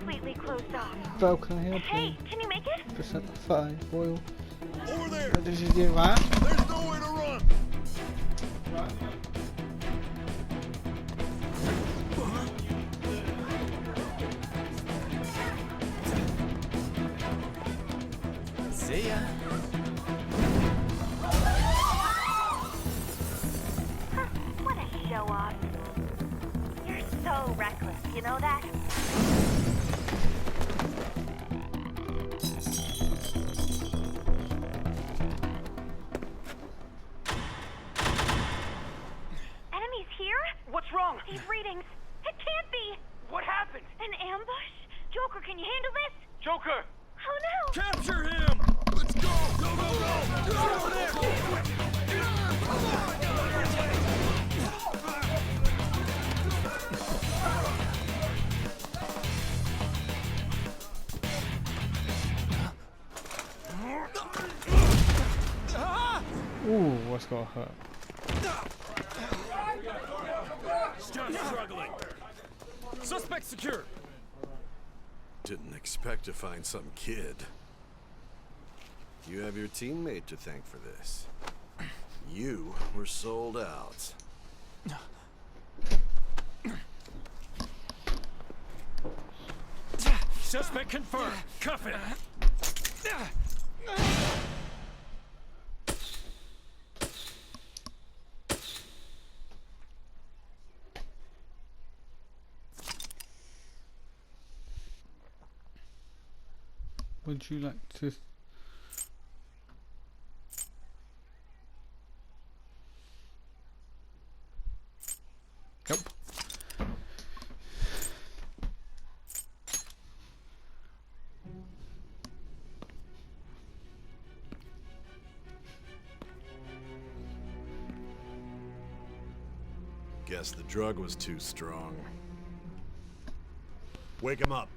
completely closed off. Val, can I help Hey, you? can you make it? Percent 5 oil. Over there! What did you do that? There's nowhere to run! See ya. What a show off. You're so reckless, you know that? Enemies here? What's wrong? These readings. It can't be. What happened? An ambush? Joker, can you handle this? Joker! Oh no! Capture him! Let's go! Go, go, go! Get over there! Ooh, what's got hurt? Stop struggling! Suspect secure. Didn't expect to find some kid. You have your teammate to thank for this. You were sold out. Suspect confirmed. Cuff it! Would you like to... Nope. Guess the drug was too strong. Wake him up.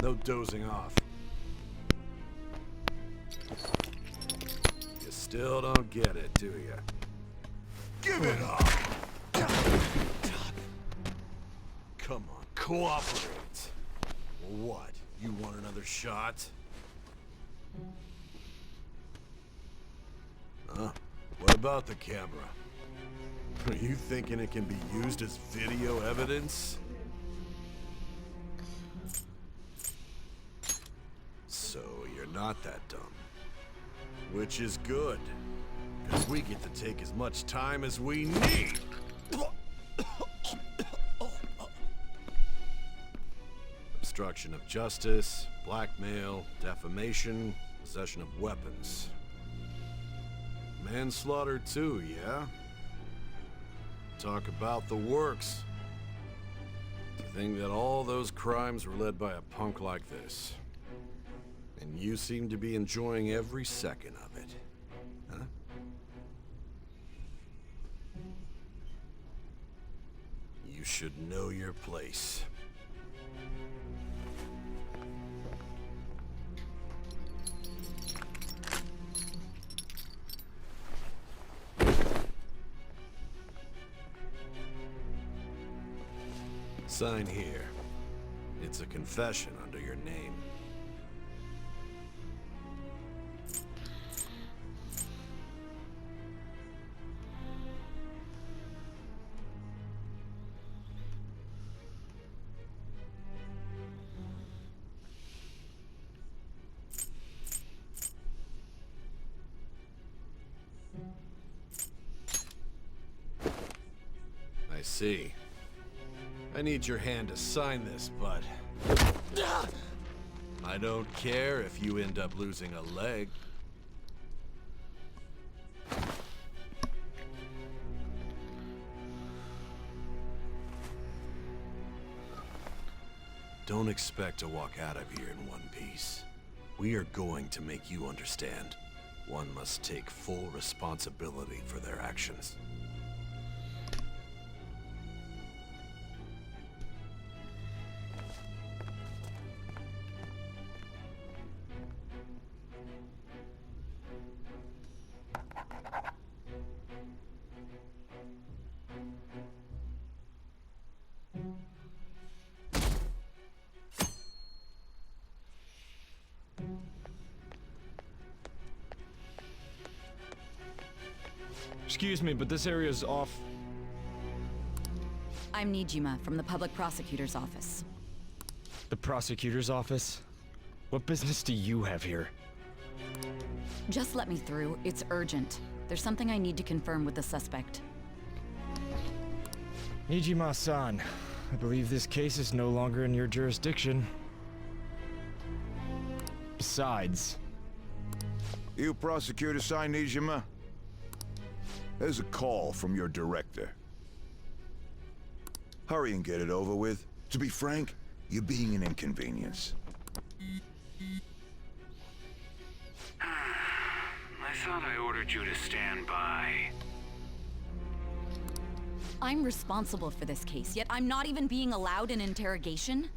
No dozing off. You still don't get it, do you? Give it up! Come on, cooperate. What? You want another shot? Huh? What about the camera? Are you thinking it can be used as video evidence? So you're not that dumb. Which is good. Because we get to take as much time as we need. Obstruction of justice, blackmail, defamation, possession of weapons. Manslaughter too, yeah? Talk about the works. To think that all those crimes were led by a punk like this. And you seem to be enjoying every second of it. Huh? You should know your place. Sign here. It's a confession under your name. I see. I need your hand to sign this, but I don't care if you end up losing a leg. Don't expect to walk out of here in one piece. We are going to make you understand. One must take full responsibility for their actions. Excuse me, but this area is off. I'm Nijima from the Public Prosecutor's Office. The prosecutor's office? What business do you have here? Just let me through. It's urgent. There's something I need to confirm with the suspect. Nijima-san, I believe this case is no longer in your jurisdiction. Besides, You prosecutor sign Nijima? There's a call from your director. Hurry and get it over with. To be frank, you're being an inconvenience. I thought I ordered you to stand by. I'm responsible for this case, yet I'm not even being allowed an interrogation?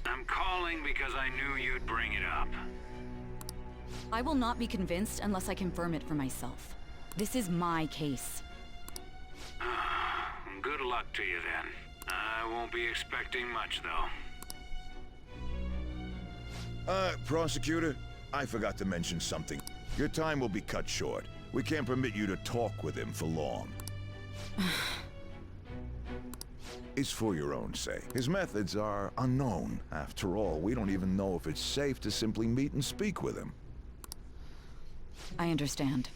I'm calling because I knew you'd bring it up. I will not be convinced unless I confirm it for myself. This is my case. Good luck to you then. I won't be expecting much, though. Prosecutor, I forgot to mention something. Your time will be cut short. We can't permit you to talk with him for long. It's for your own sake. His methods are unknown. After all, we don't even know if it's safe to simply meet and speak with him. I understand.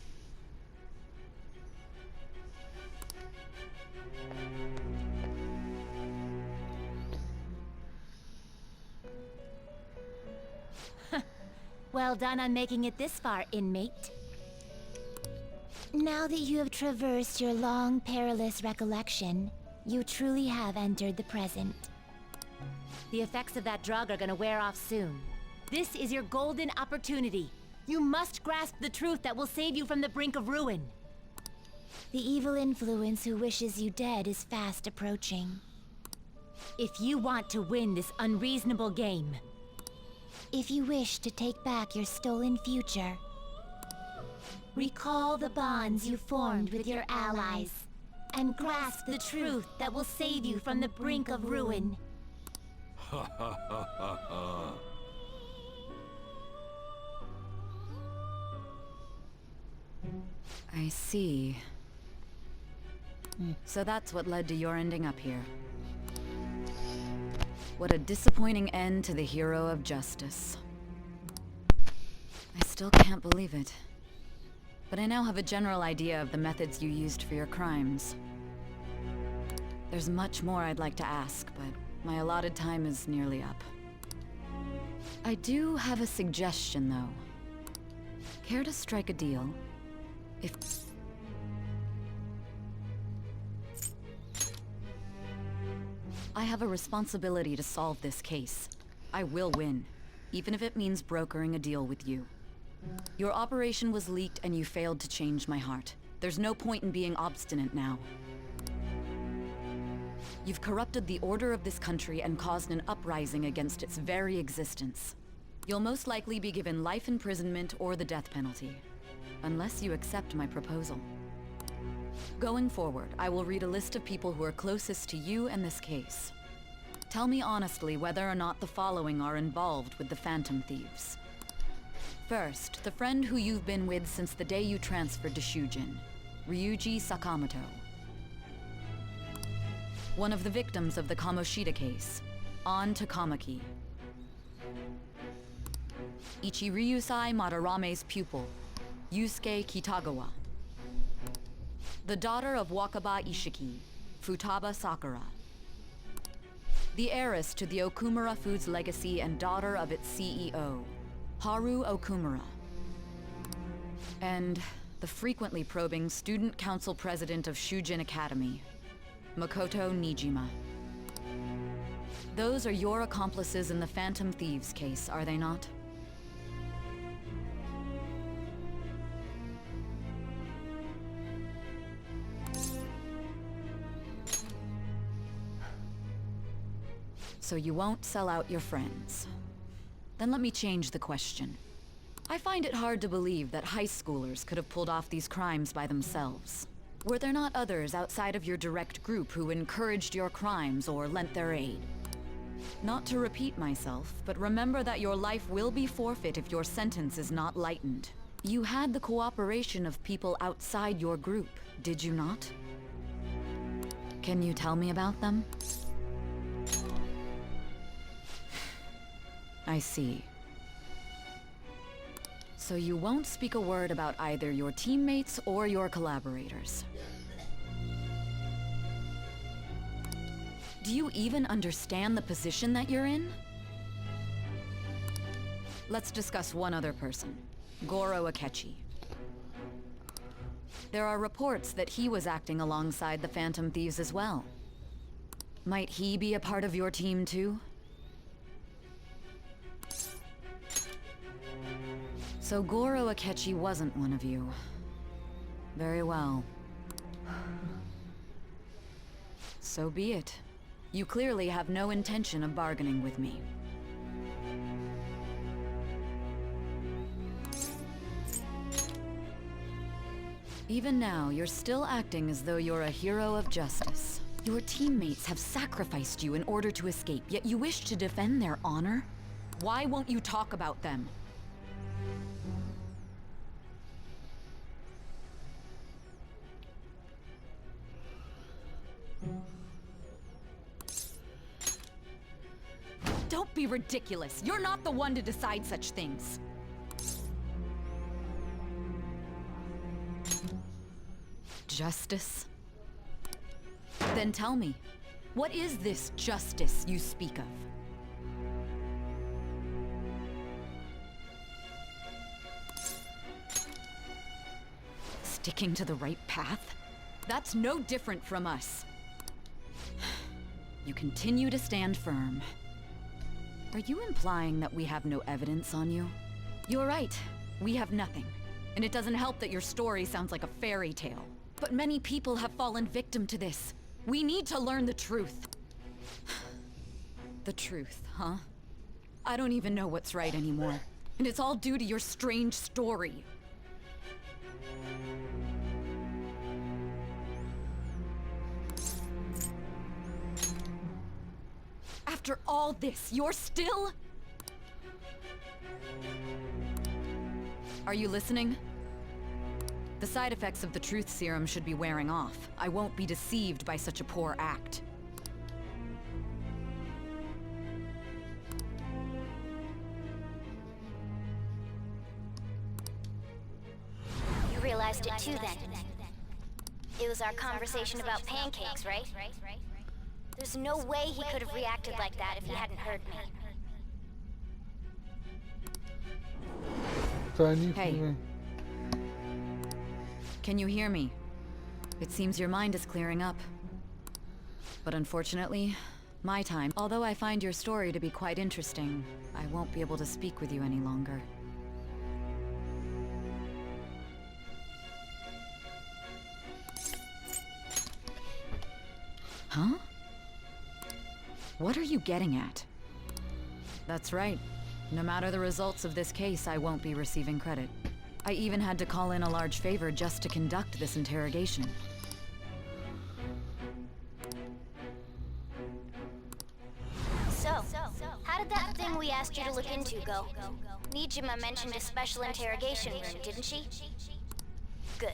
Well done on making it this far, inmate. Now that you have traversed your long, perilous recollection, you truly have entered the present. The effects of that drug are gonna wear off soon. This is your golden opportunity. You must grasp the truth that will save you from the brink of ruin. The evil influence who wishes you dead is fast approaching. If you want to win this unreasonable game, if you wish to take back your stolen future, recall the bonds you formed with your allies, and grasp the truth that will save you from the brink of ruin. I see. So that's what led to your ending up here. What a disappointing end to the hero of justice. I still can't believe it. But I now have a general idea of the methods you used for your crimes. There's much more I'd like to ask, but my allotted time is nearly up. I do have a suggestion, though. Care to strike a deal? If... I have a responsibility to solve this case. I will win, even if it means brokering a deal with you. Your operation was leaked and you failed to change my heart. There's no point in being obstinate now. You've corrupted the order of this country and caused an uprising against its very existence. You'll most likely be given life imprisonment or the death penalty, unless you accept my proposal. Going forward, I will read a list of people who are closest to you and this case. Tell me honestly whether or not the following are involved with the Phantom Thieves. First, the friend who you've been with since the day you transferred to Shujin, Ryuji Sakamoto. One of the victims of the Kamoshida case, An Takamaki. Ichiryusai Madarame's pupil, Yusuke Kitagawa. The daughter of Wakaba Ishiki, Futaba Sakura. The heiress to the Okumura Foods legacy and daughter of its CEO, Haru Okumura. And the frequently probing student council president of Shujin Academy, Makoto Nijima. Those are your accomplices in the Phantom Thieves case, are they not? So you won't sell out your friends. Then let me change the question. I find it hard to believe that high schoolers could have pulled off these crimes by themselves. Were there not others outside of your direct group who encouraged your crimes or lent their aid? Not to repeat myself, but remember that your life will be forfeit if your sentence is not lightened. You had the cooperation of people outside your group, did you not? Can you tell me about them? I see. So you won't speak a word about either your teammates or your collaborators. Do you even understand the position that you're in? Let's discuss one other person, Goro Akechi. There are reports that he was acting alongside the Phantom Thieves as well. Might he be a part of your team too? So Goro Akechi wasn't one of you. Very well. So be it. You clearly have no intention of bargaining with me. Even now, you're still acting as though you're a hero of justice. Your teammates have sacrificed you in order to escape, yet you wish to defend their honor? Why won't you talk about them? Don't be ridiculous. You're not the one to decide such things. Justice? Then tell me, what is this justice you speak of? Sticking to the right path? That's no different from us. You continue to stand firm. Are you implying that we have no evidence on you? You're right. We have nothing. And it doesn't help that your story sounds like a fairy tale. But many people have fallen victim to this. We need to learn the truth. The truth, huh? I don't even know what's right anymore. And it's all due to your strange story. After all this, you're still... Are you listening? The side effects of the truth serum should be wearing off. I won't be deceived by such a poor act. You realized it too then. It was our conversation about pancakes, right? There's no way he could have reacted like that if he hadn't heard me. Hey. Can you hear me? It seems your mind is clearing up. But unfortunately, my time. Although I find your story to be quite interesting, I won't be able to speak with you any longer. Huh? What are you getting at? That's right. No matter the results of this case, I won't be receiving credit. I even had to call in a large favor just to conduct this interrogation. So, how did that thing we asked you to look into go? Nijima mentioned a special interrogation room, didn't she? Good.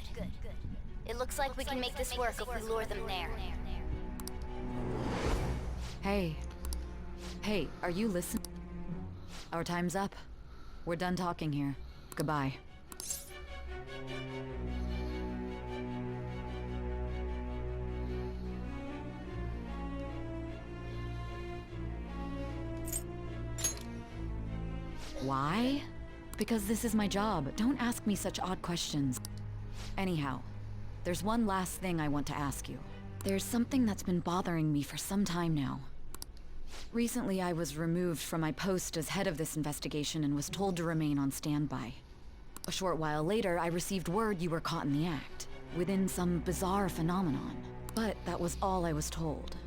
It looks like we can make this work if we lure them there. Hey, are you listening? Our time's up. We're done talking here. Goodbye. Why? Because this is my job. Don't ask me such odd questions. Anyhow, there's one last thing I want to ask you. There's something that's been bothering me for some time now. Recently, I was removed from my post as head of this investigation and was told to remain on standby. A short while later, I received word you were caught in the act, within some bizarre phenomenon. But that was all I was told.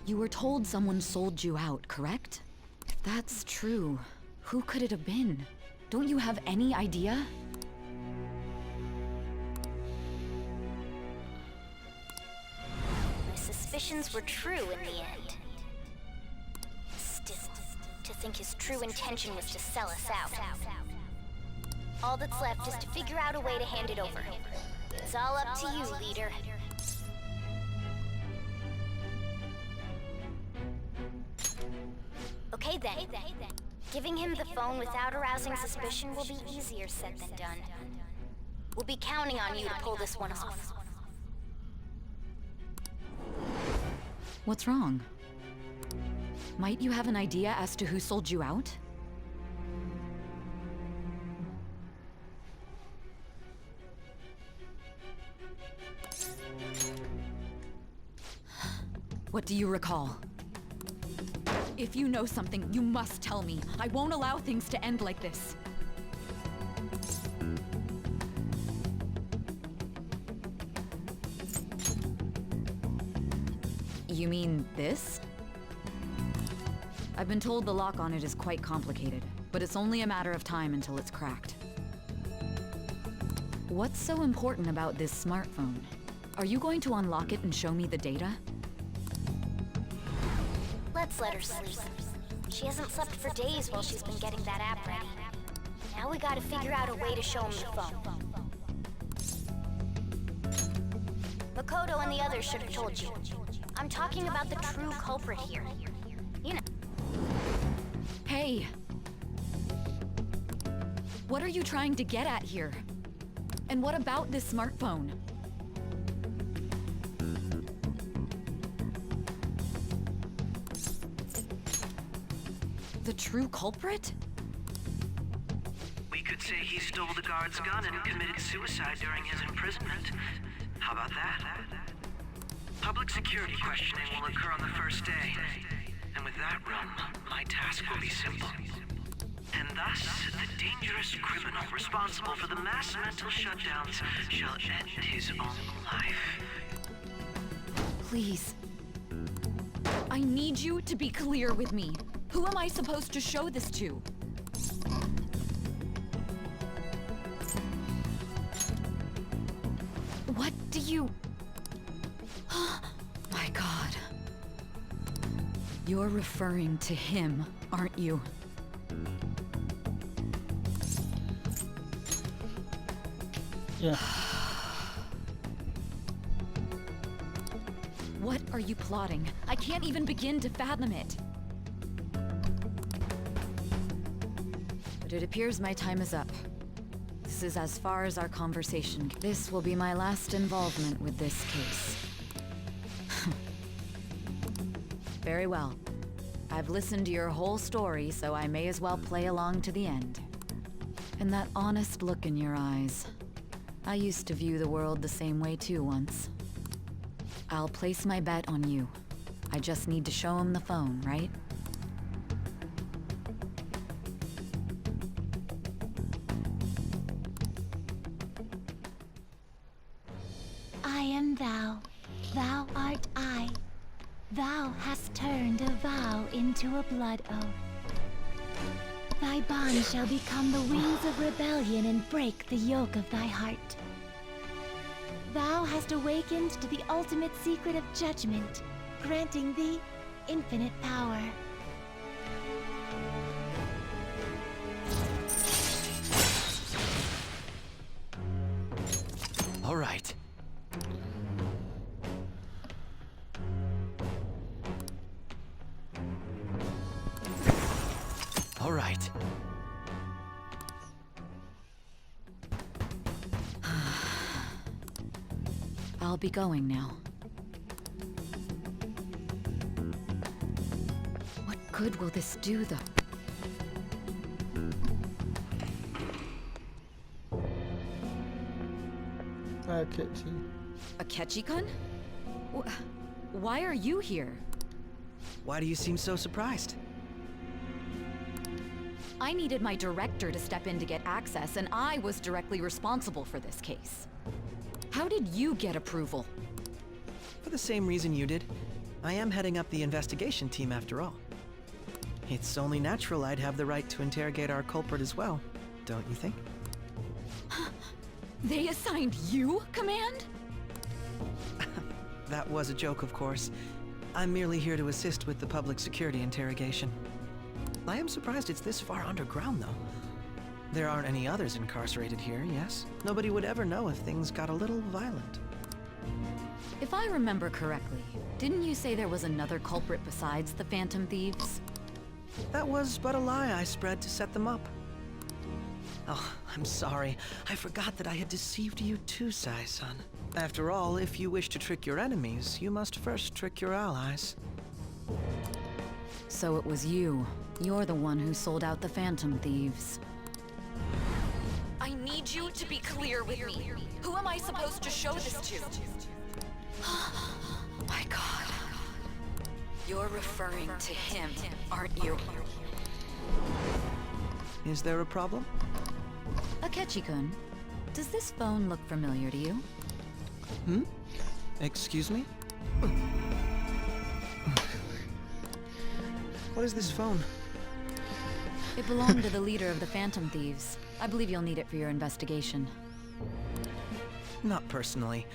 You were told someone sold you out, correct? If that's true, who could it have been? Don't you have any idea? My suspicions were true in the end. Still, to think his true intention was to sell us out. All that's left is to figure out a way to hand it over. It's all up to you, leader. Okay then. Giving him the phone without arousing suspicion will be easier said than done. We'll be counting on you to pull this one off. What's wrong? Might you have an idea as to who sold you out? What do you recall? If you know something, you must tell me. I won't allow things to end like this. You mean this? I've been told the lock on it is quite complicated, but it's only a matter of time until it's cracked. What's so important about this smartphone? Are you going to unlock it and show me the data? Let's let her sleep. She hasn't slept for days while she's been getting that app ready. Now we gotta figure out a way to show him the phone. Makoto and the others should have told you. I'm talking about the true culprit here. You know. Hey! What are you trying to get at here? And what about this smartphone? The true culprit? We could say he stole the guard's gun and committed suicide during his imprisonment. How about that? Public security questioning will occur on the first day. And with that realm, my task will be simple. And thus, the dangerous criminal responsible for the mass mental shutdowns shall end his own life. Please. I need you to be clear with me. Who am I supposed to show this to? What do you... My God. You're referring to him, aren't you? Yeah. What are you plotting? I can't even begin to fathom it. But it appears my time is up. This is as far as our conversation. This will be my last involvement with this case. Very well. I've listened to your whole story, so I may as well play along to the end. And that honest look in your eyes. I used to view the world the same way too once. I'll place my bet on you. I just need to show him the phone, right? I am thou, thou art I. Thou hast turned a vow into a blood oath. Thy bond shall become the wings of rebellion and break the yoke of thy heart. Thou hast awakened to the ultimate secret of judgment, granting thee infinite power. All right. All right. I'll be going now. What good will this do, though? Kitty. A Ketchikun? Why are you here? Why do you seem so surprised? I needed my director to step in to get access, and I was directly responsible for this case. How did you get approval? For the same reason you did. I am heading up the investigation team after all. It's only natural I'd have the right to interrogate our culprit as well, don't you think? They assigned you command? That was a joke, of course. I'm merely here to assist with the public security interrogation. I am surprised it's this far underground, though. There aren't any others incarcerated here, yes? Nobody would ever know if things got a little violent. If I remember correctly, didn't you say there was another culprit besides the Phantom Thieves? That was but a lie I spread to set them up. Oh, I'm sorry. I forgot that I had deceived you too, Sai-san. After all, if you wish to trick your enemies, you must first trick your allies. So it was you. You're the one who sold out the Phantom Thieves. I need you to be clear with me. Who am I supposed to show this to? My God. You're referring to him, aren't you? Is there a problem? Akechi-kun, does this phone look familiar to you? Hmm? Excuse me? What is this phone? It belonged to the leader of the Phantom Thieves. I believe you'll need it for your investigation. Not personally.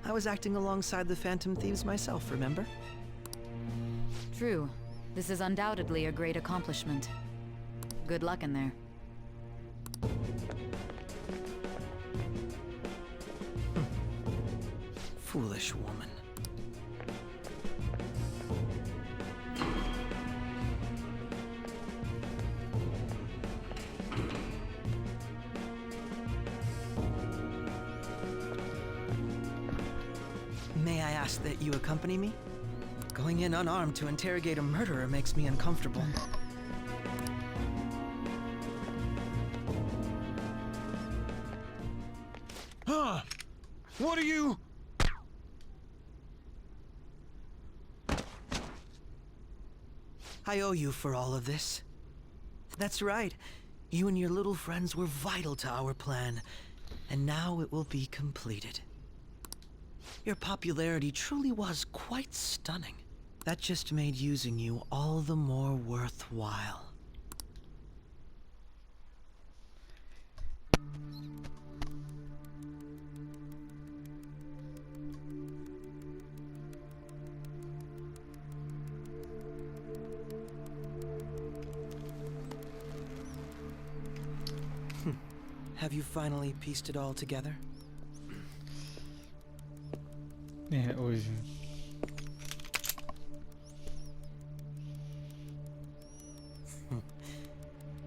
I was acting alongside the Phantom Thieves myself, remember? True. This is undoubtedly a great accomplishment. Good luck in there. Foolish woman. May I ask that you accompany me? Going in unarmed to interrogate a murderer makes me uncomfortable. Huh? What are you? I owe you for all of this. That's right. You and your little friends were vital to our plan, and now it will be completed. Your popularity truly was quite stunning. That just made using you all the more worthwhile. Have you finally pieced it all together? Yeah, always.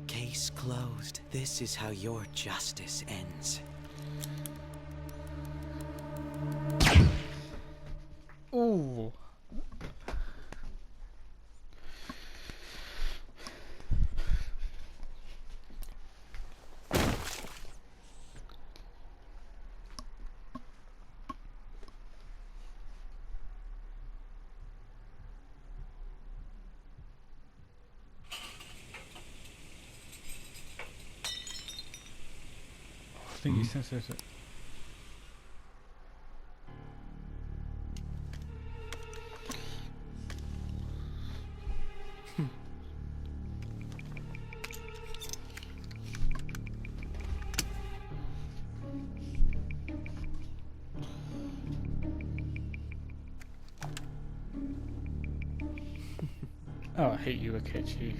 Case closed. This is how your justice ends. Ooh. I think he says it. Oh, I hate you, Akechi.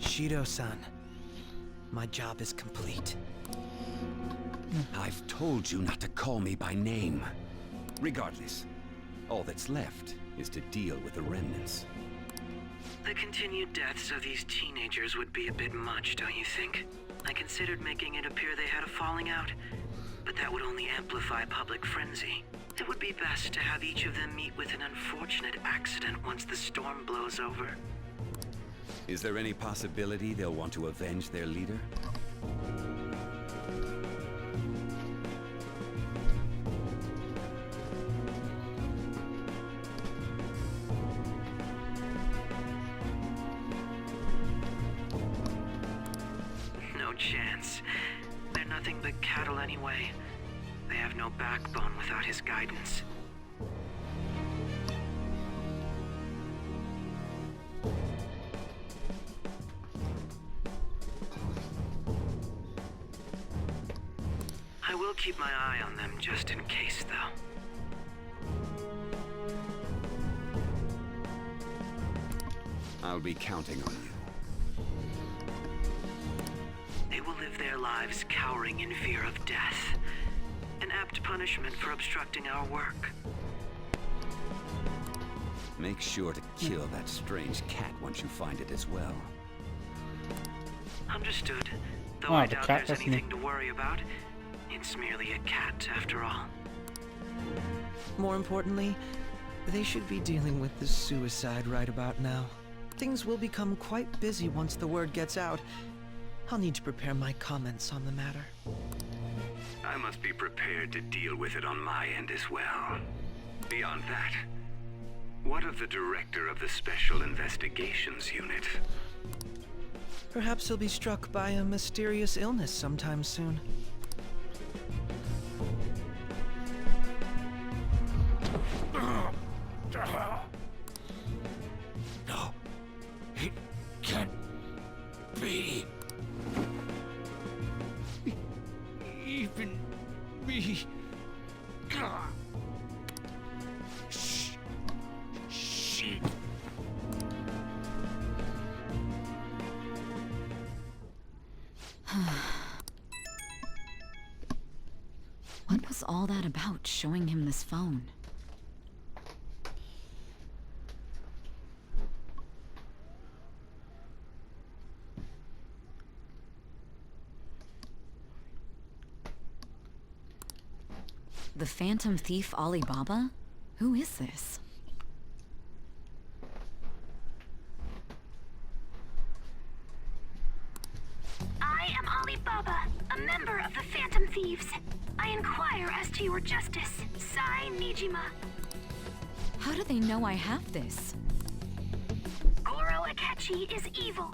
Shido-san, my job is complete. I've told you not to call me by name. Regardless, all that's left is to deal with the remnants. The continued deaths of these teenagers would be a bit much, don't you think? I considered making it appear they had a falling out, but that would only amplify public frenzy. It would be best to have each of them meet with an unfortunate accident once the storm blows over. Is there any possibility they'll want to avenge their leader? No chance. They're nothing but cattle anyway. They have no backbone without his guidance. will keep my eye on them just in case, though. I'll be counting on you. They will live their lives cowering in fear of death. An apt punishment for obstructing our work. Make sure to kill that strange cat once you find it as well. Understood. Though Oh, I the doubt cat there's doesn't anything to worry about. It's merely a cat, after all. More importantly, they should be dealing with the suicide right about now. Things will become quite busy once the word gets out. I'll need to prepare my comments on the matter. I must be prepared to deal with it on my end as well. Beyond that, what of the director of the Special Investigations Unit? Perhaps he'll be struck by a mysterious illness sometime soon. No, it can't be. Even me. Shit. What was all that about, showing him this phone? The Phantom Thief Alibaba? Who is this? I am Alibaba, a member of the Phantom Thieves. I inquire as to your justice, Sai Nijima. How do they know I have this? Goro Akechi is evil.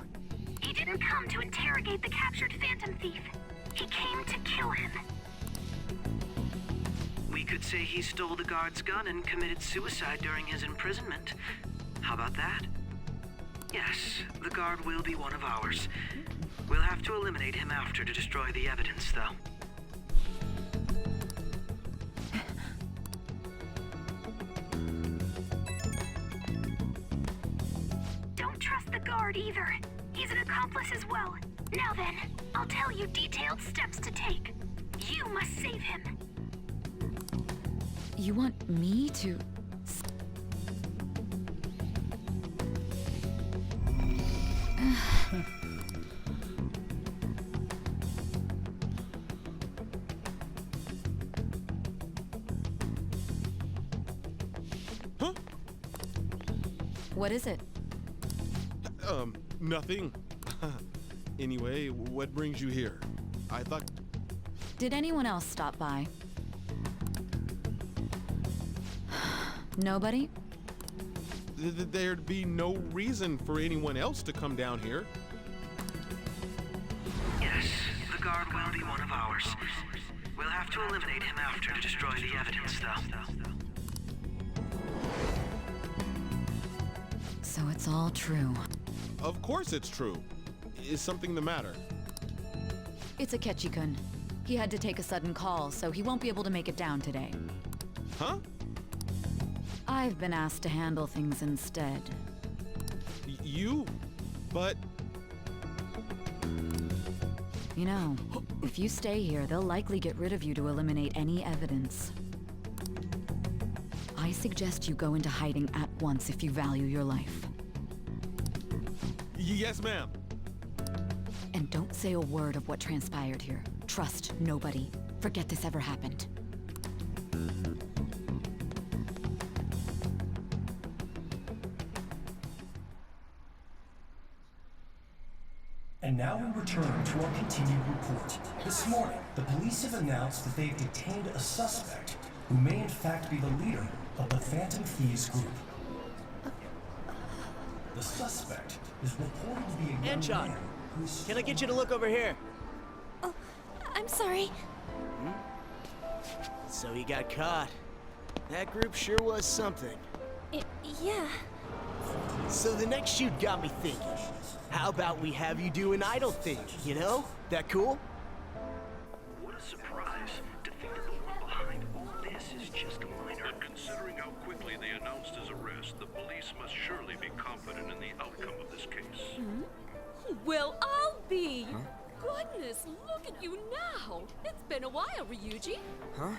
He didn't come to interrogate the captured Phantom Thief. He came to kill him. We could say he stole the guard's gun and committed suicide during his imprisonment. How about that? Yes, the guard will be one of ours. We'll have to eliminate him after to destroy the evidence, though. Don't trust the guard either. He's an accomplice as well. Now then, I'll tell you detailed steps to take. You must save him. You want me to... Huh? What is it? Nothing. Anyway, what brings you here? I thought... Did anyone else stop by? Nobody? There'd be no reason for anyone else to come down here. Yes, the guard will be one of ours. We'll have to eliminate him after to destroy the evidence, though. So it's all true. Of course it's true. Is something the matter? It's Akechi-kun. He had to take a sudden call, so he won't be able to make it down today. Huh? I've been asked to handle things instead. You? But... You know, if you stay here, they'll likely get rid of you to eliminate any evidence. I suggest you go into hiding at once if you value your life. Yes, ma'am. And don't say a word of what transpired here. Trust nobody. Forget this ever happened. And now we return to our continued report. This morning, the police have announced that they've detained a suspect who may in fact be the leader of the Phantom Thieves group. The suspect is reported to be a young Anchon, man who's... can I get you to look over here? Oh, I'm sorry. So he got caught. That group sure was something. Yeah. So the next shoot got me thinking. How about we have you do an idol thing, you know? That cool? a surprise. To think that the one behind all this is just a minor. But considering how quickly they announced his arrest, the police must surely be confident in the outcome of this case. Well, I'll be. Goodness, look at you now. It's been a while, Ryuji. Huh?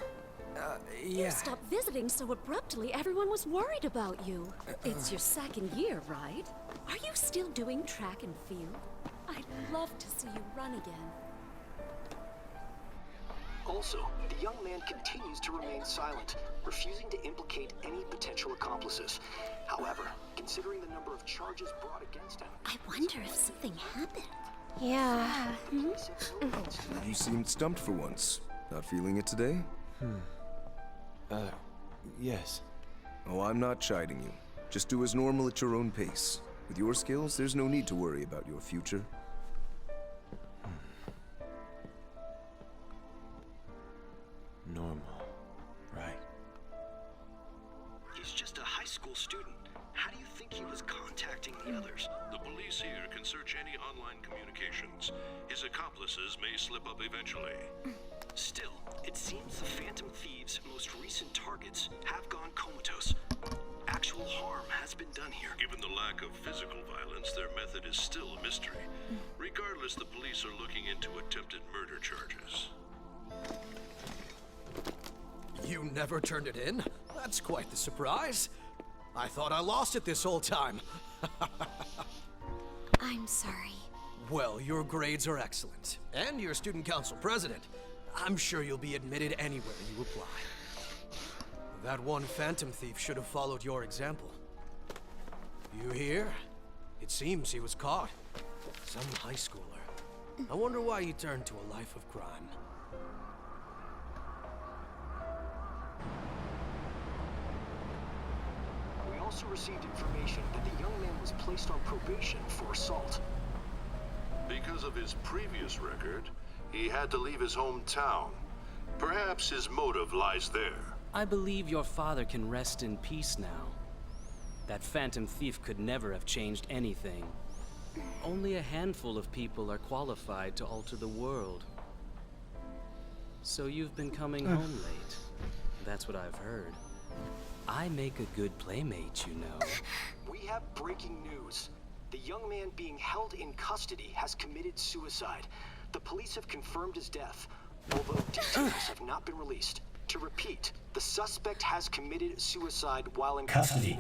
You stopped visiting so abruptly, everyone was worried about you. It's your second year, right? Are you still doing track and field? I'd love to see you run again. Also, the young man continues to remain silent, refusing to implicate any potential accomplices. However, considering the number of charges brought against him... I wonder if something happened. Yeah. You seemed stumped for once. Not feeling it today? Yes. Oh, I'm not chiding you. Just do as normal at your own pace. With your skills, there's no need to worry about your future. Normal. Right. He's just a high school student. How do you think he was contacting the others? The police here can search any online communications. His accomplices may slip up eventually. Still, it seems the Phantom Thieves' most recent targets have gone comatose. Actual harm has been done here. Given the lack of physical violence, their method is still a mystery. Regardless, the police are looking into attempted murder charges. You never turned it in? That's quite the surprise. I thought I lost it this whole time. I'm sorry. Well, your grades are excellent. And you're student council president. I'm sure you'll be admitted anywhere you apply. That one Phantom Thief should have followed your example. You hear? It seems he was caught. Some high schooler. I wonder why he turned to a life of crime. We also received information that the young man was placed on probation for assault. Because of his previous record, he had to leave his hometown. Perhaps his motive lies there. I believe your father can rest in peace now. That Phantom Thief could never have changed anything. Only a handful of people are qualified to alter the world. So you've been coming home late. That's what I've heard. I make a good playmate, you know. We have breaking news. The young man being held in custody has committed suicide. The police have confirmed his death, although details have not been released. To repeat, the suspect has committed suicide while in Custody.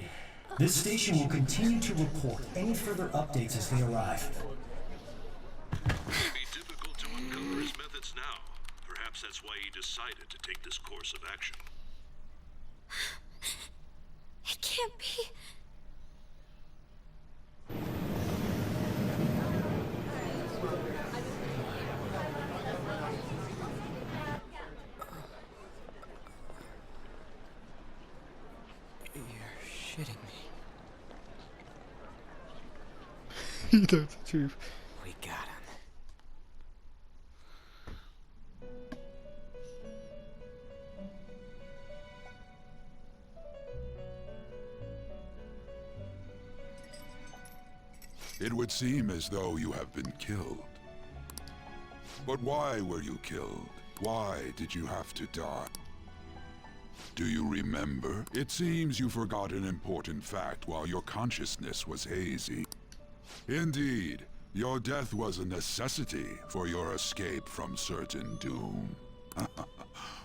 This station will continue to report any further updates as they arrive. It would be difficult to uncover his methods now. Perhaps that's why he decided to take this course of action. It can't be. Shitting me. You know the truth. We got him. It would seem as though you have been killed. But why were you killed? Why did you have to die? Do you remember? It seems you forgot an important fact while your consciousness was hazy. Indeed, your death was a necessity for your escape from certain doom.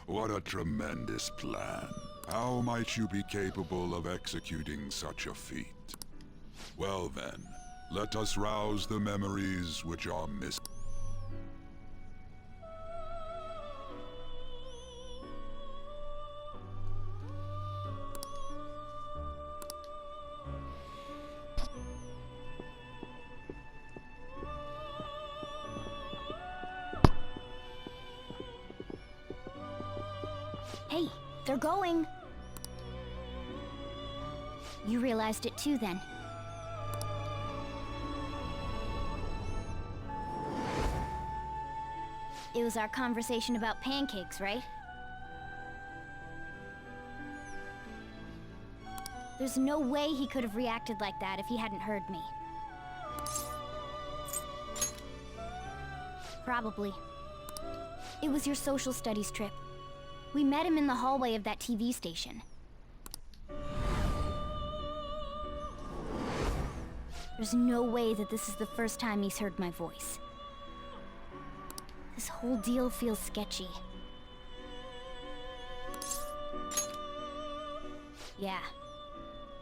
What a tremendous plan. How might you be capable of executing such a feat? Well then, let us rouse the memories which are missing. Hey, they're going. You realized it too, then. It was our conversation about pancakes, right? There's no way he could have reacted like that if he hadn't heard me. Probably. It was your social studies trip. We met him in the hallway of that TV station. There's no way that this is the first time he's heard my voice. This whole deal feels sketchy. Yeah.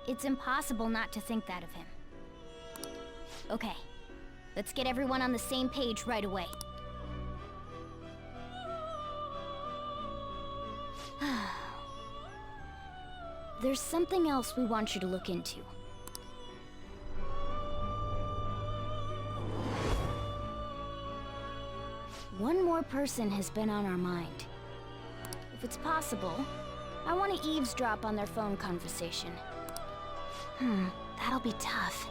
It's impossible not to think that of him. Okay. Let's get everyone on the same page right away. There's something else we want you to look into. One more person has been on our mind. If it's possible, I want to eavesdrop on their phone conversation. That'll be tough.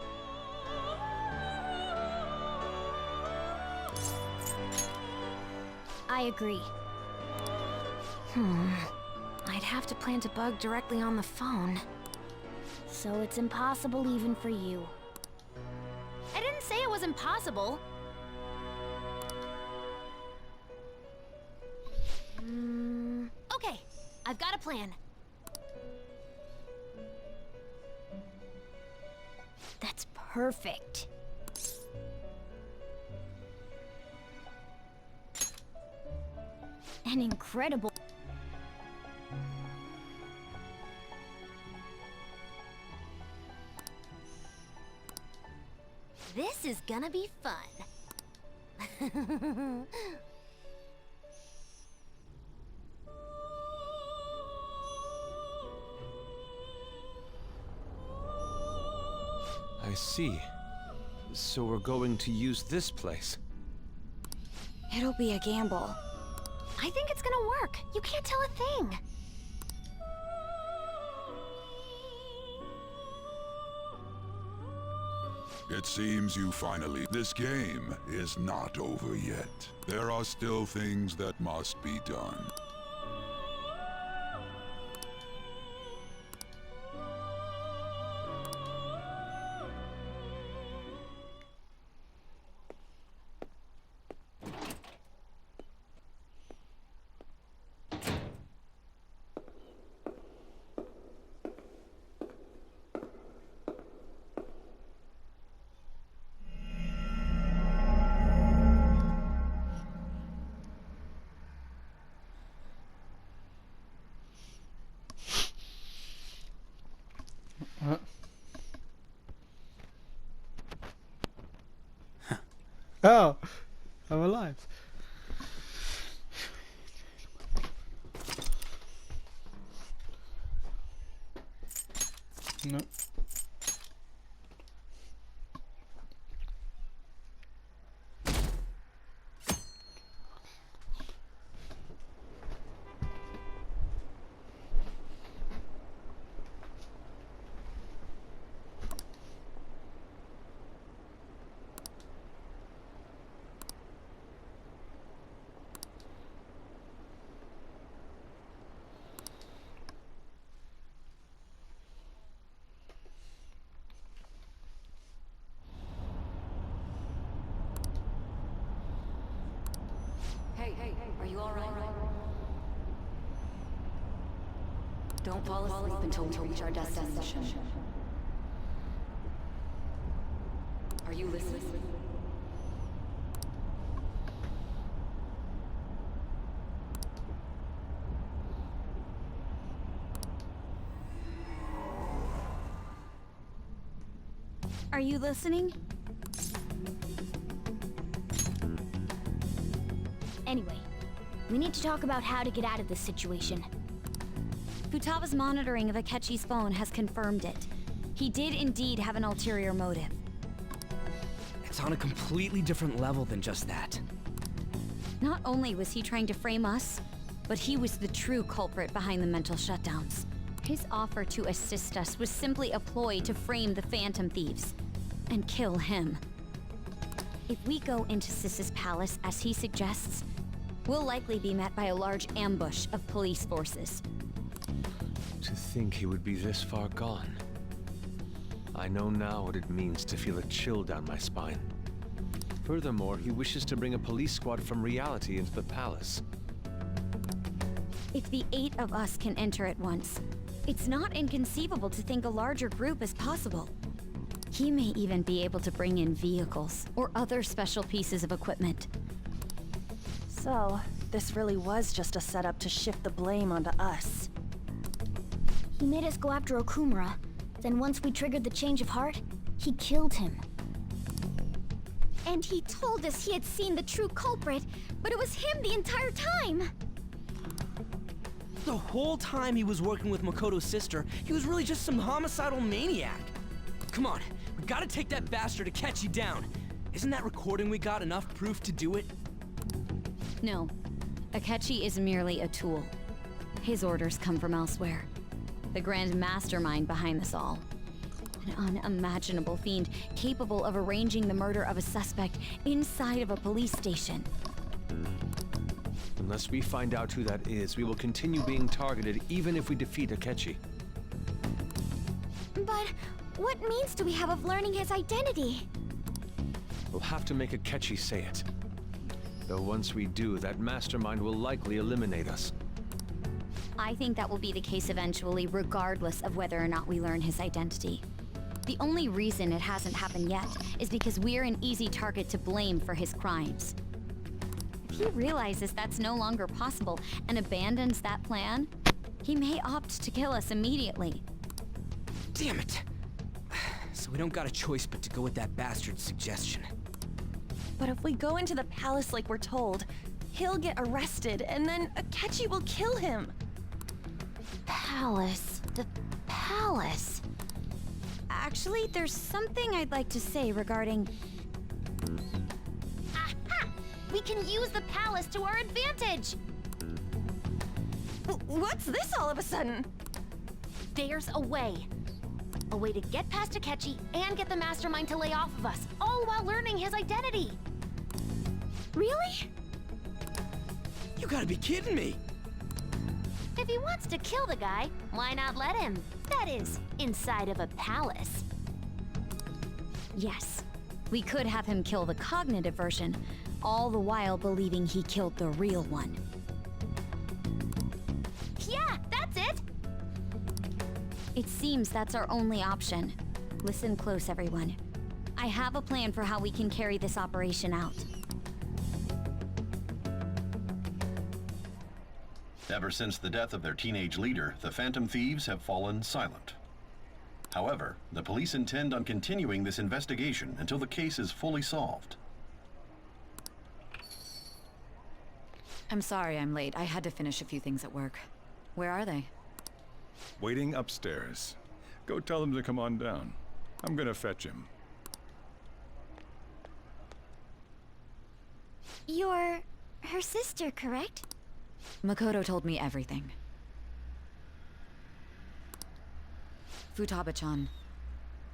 I agree. I'd have to plant a bug directly on the phone. So it's impossible even for you. I didn't say it was impossible. Okay, I've got a plan. That's perfect. An incredible... This is gonna be fun. I see. So we're going to use this place. It'll be a gamble. I think it's gonna work. You can't tell a thing. It seems you finally... This game is not over yet. There are still things that must be done. Oh, I'm alive. No. Hey, are you alright? Don't fall asleep until we reach our destination. Are you listening? Are you listening? Anyway, we need to talk about how to get out of this situation. Futaga's monitoring of Akechi's phone has confirmed it. He did indeed have an ulterior motive. It's on a completely different level than just that. Not only was he trying to frame us, but he was the true culprit behind the mental shutdowns. His offer to assist us was simply a ploy to frame the Phantom Thieves and kill him. If we go into Sis's palace as he suggests, we'll likely be met by a large ambush of police forces. To think he would be this far gone. I know now what it means to feel a chill down my spine. Furthermore, he wishes to bring a police squad from reality into the palace. If the 8 of us can enter at once, it's not inconceivable to think a larger group is possible. He may even be able to bring in vehicles or other special pieces of equipment. So, this really was just a setup to shift the blame onto us. He made us go after Okumura. Then once we triggered the change of heart, he killed him. And he told us he had seen the true culprit, but it was him the entire time! The whole time he was working with Makoto's sister, he was really just some homicidal maniac. Come on, we gotta take that bastard Akechi down. Isn't that recording we got enough proof to do it? No. Akechi is merely a tool. His orders come from elsewhere. The grand mastermind behind this all. An unimaginable fiend capable of arranging the murder of a suspect inside of a police station. Unless we find out who that is, we will continue being targeted even if we defeat Akechi. But what means do we have of learning his identity? We'll have to make Akechi say it. Though once we do, that mastermind will likely eliminate us. I think that will be the case eventually, regardless of whether or not we learn his identity. The only reason it hasn't happened yet is because we're an easy target to blame for his crimes. If he realizes that's no longer possible and abandons that plan, he may opt to kill us immediately. Damn it! So we don't got a choice but to go with that bastard's suggestion. But if we go into the palace like we're told, he'll get arrested and then Akechi will kill him. Palace. The palace. Actually, there's something I'd like to say regarding... Aha! We can use the palace to our advantage! What's this all of a sudden? There's a way. A way to get past Akechi and get the mastermind to lay off of us, all while learning his identity. Really? You gotta be kidding me! If he wants to kill the guy, why not let him? That is, inside of a palace. Yes, we could have him kill the cognitive version, all the while believing he killed the real one. Yeah, that's it! It seems that's our only option. Listen close, everyone. I have a plan for how we can carry this operation out. Ever since the death of their teenage leader, the Phantom Thieves have fallen silent. However, the police intend on continuing this investigation until the case is fully solved. I'm sorry I'm late. I had to finish a few things at work. Where are they? Waiting upstairs. Go tell them to come on down. I'm gonna fetch him. You're her sister, correct? Makoto told me everything. Futaba-chan,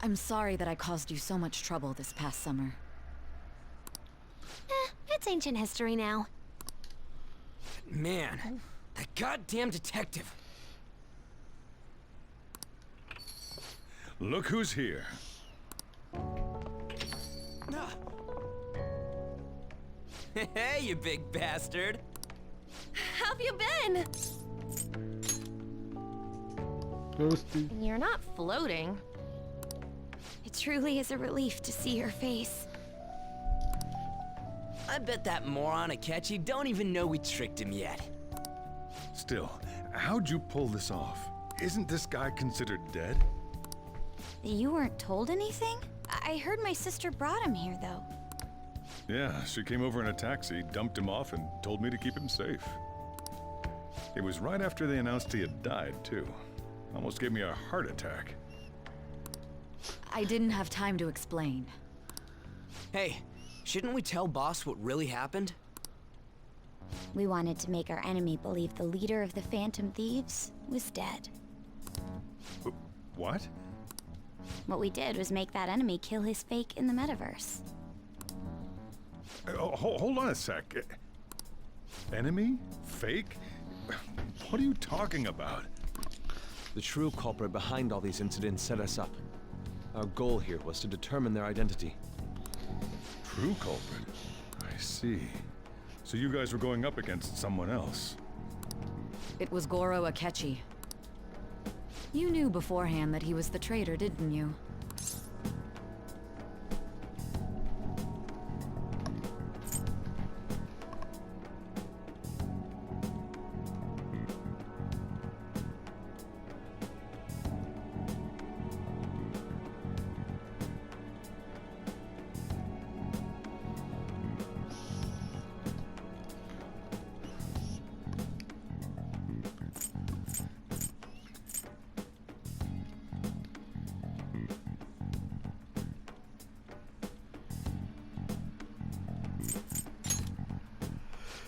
I'm sorry that I caused you so much trouble this past summer. It's ancient history now. Man, that goddamn detective. Look who's here. Hey, you big bastard. How have you been? Ghosty. You're not floating. It truly is a relief to see your face. I bet that moron Akechi don't even know we tricked him yet. Still, how'd you pull this off? Isn't this guy considered dead? You weren't told anything? I heard my sister brought him here, though. Yeah, she came over in a taxi, dumped him off, and told me to keep him safe. It was right after they announced he had died, too. Almost gave me a heart attack. I didn't have time to explain. Hey, shouldn't we tell boss what really happened? We wanted to make our enemy believe the leader of the Phantom Thieves was dead. What? What we did was make that enemy kill his fake in the metaverse. Hold on a sec. Enemy? Fake? What are you talking about? The true culprit behind all these incidents set us up. Our goal here was to determine their identity. true culprit. I see. So you guys were going up against someone else. It was Goro Akechi. You knew beforehand that he was the traitor, didn't you?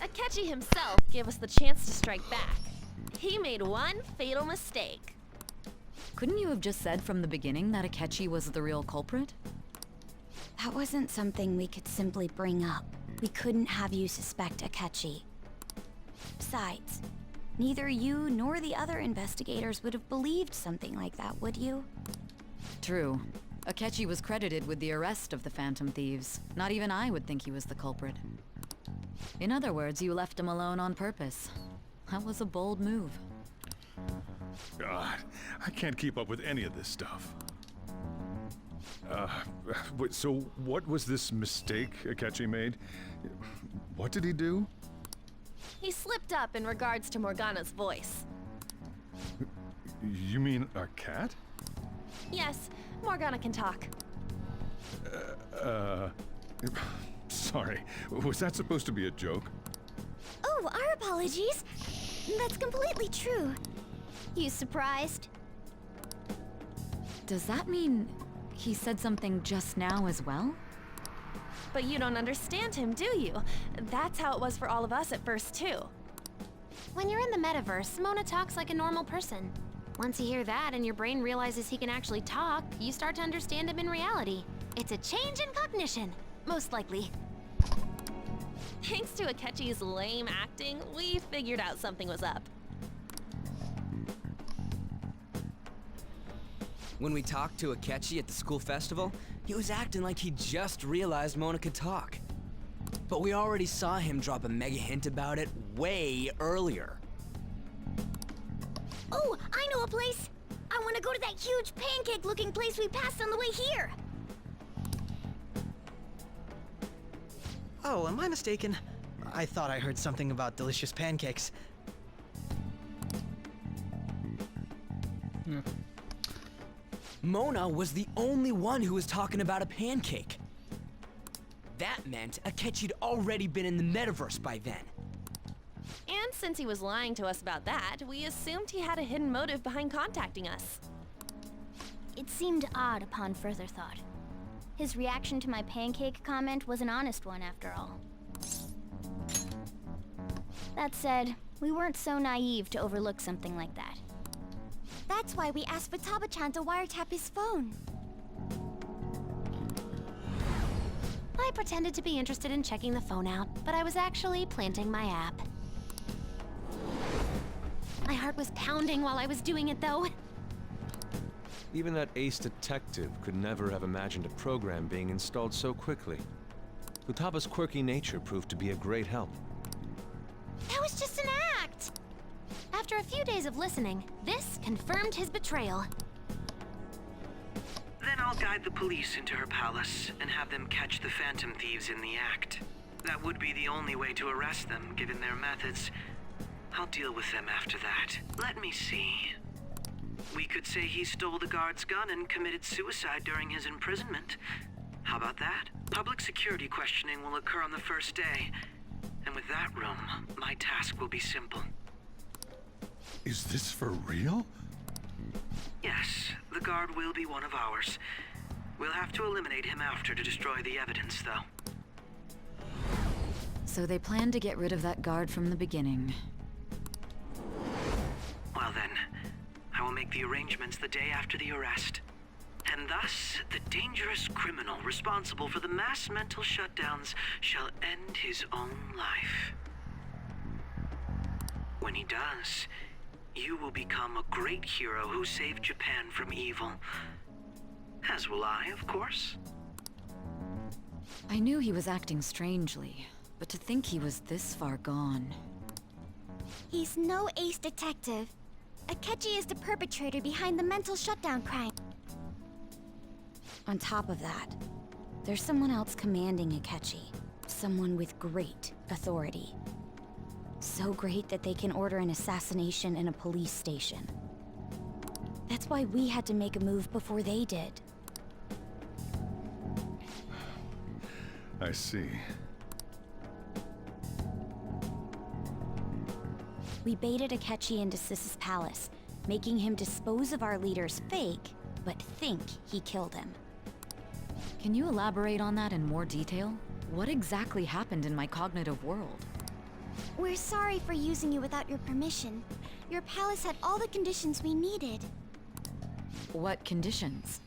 Akechi himself gave us the chance to strike back. He made one fatal mistake. Couldn't you have just said from the beginning that Akechi was the real culprit? That wasn't something we could simply bring up. We couldn't have you suspect Akechi. Besides, neither you nor the other investigators would have believed something like that, would you? True. Akechi was credited with the arrest of the Phantom Thieves. Not even I would think he was the culprit. In other words, you left him alone on purpose. That was a bold move. God, I can't keep up with any of this stuff. So what was this mistake Akechi made? What did he do? He slipped up in regards to Morgana's voice. You mean a cat? Yes, Morgana can talk. Sorry, was that supposed to be a joke? Oh, our apologies. That's completely true. You surprised? Does that mean he said something just now as well? But you don't understand him, do you? That's how it was for all of us at first, too. When you're in the metaverse, Mona talks like a normal person. Once you hear that and your brain realizes he can actually talk, you start to understand him in reality. It's a change in cognition, most likely. Thanks to Akechi's lame acting, we figured out something was up. When we talked to Akechi at the school festival, he was acting like he just realized Mona could talk. But we already saw him drop a mega hint about it way earlier. Oh, I know a place! I want to go to that huge pancake-looking place we passed on the way here! Oh, am I mistaken? I thought I heard something about delicious pancakes. Mona was the only one who was talking about a pancake. That meant Akechi'd already been in the metaverse by then. And since he was lying to us about that, we assumed he had a hidden motive behind contacting us. It seemed odd upon further thought. His reaction to my pancake comment was an honest one, after all. That said, we weren't so naive to overlook something like that. That's why we asked Futaba-chan to wiretap his phone. I pretended to be interested in checking the phone out, but I was actually planting my app. My heart was pounding while I was doing it, though. Even that ace detective could never have imagined a program being installed so quickly. Futaba's quirky nature proved to be a great help. That was just an act! After a few days of listening, this confirmed his betrayal. Then I'll guide the police into her palace and have them catch the Phantom Thieves in the act. That would be the only way to arrest them, given their methods. I'll deal with them after that. Let me see. We could say he stole the guard's gun and committed suicide during his imprisonment. How about that? Public security questioning will occur on the first day. And with that room, my task will be simple. Is this for real? Yes, the guard will be one of ours. We'll have to eliminate him after to destroy the evidence, though. So they planned to get rid of that guard from the beginning. Well then, I will make the arrangements the day after the arrest. And thus, the dangerous criminal responsible for the mass mental shutdowns shall end his own life. When he does, you will become a great hero who saved Japan from evil. As will I, of course. I knew he was acting strangely, but to think he was this far gone. He's no ace detective. Akechi is the perpetrator behind the mental shutdown crime. On top of that, there's someone else commanding Akechi. Someone with great authority. So great that they can order an assassination in a police station. That's why we had to make a move before they did. I see. We baited Akechi into Sis's palace, making him dispose of our leader's fake, but think he killed him. Can you elaborate on that in more detail? What exactly happened in my cognitive world? We're sorry for using you without your permission. Your palace had all the conditions we needed. What conditions?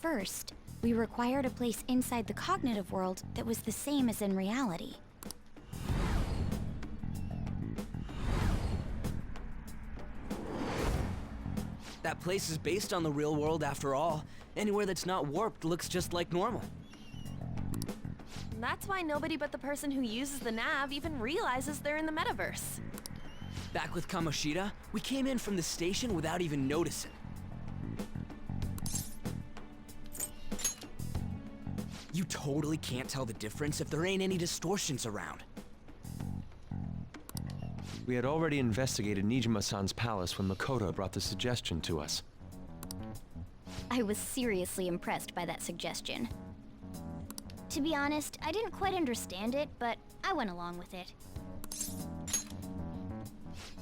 First, we required a place inside the cognitive world that was the same as in reality. That place is based on the real world after all. Anywhere that's not warped looks just like normal. That's why nobody but the person who uses the nav even realizes they're in the metaverse. Back with Kamoshida, we came in from the station without even noticing. You totally can't tell the difference if there ain't any distortions around. We had already investigated Nijima-san's palace when Makoto brought the suggestion to us. I was seriously impressed by that suggestion. To be honest, I didn't quite understand it, but I went along with it.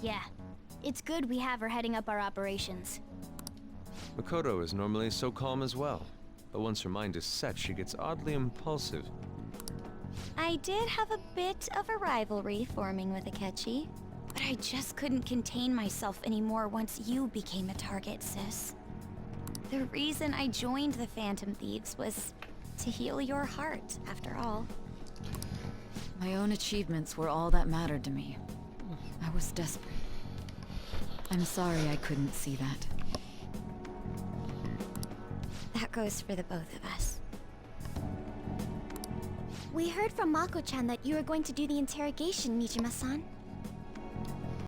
Yeah, it's good we have her heading up our operations. Makoto is normally so calm as well, but once her mind is set, she gets oddly impulsive. I did have a bit of a rivalry forming with Akechi, but I just couldn't contain myself anymore once you became a target, sis. The reason I joined the Phantom Thieves was to heal your heart, after all. My own achievements were all that mattered to me. I was desperate. I'm sorry I couldn't see that. That goes for the both of us. We heard from Mako-chan that you were going to do the interrogation, Nijima-san.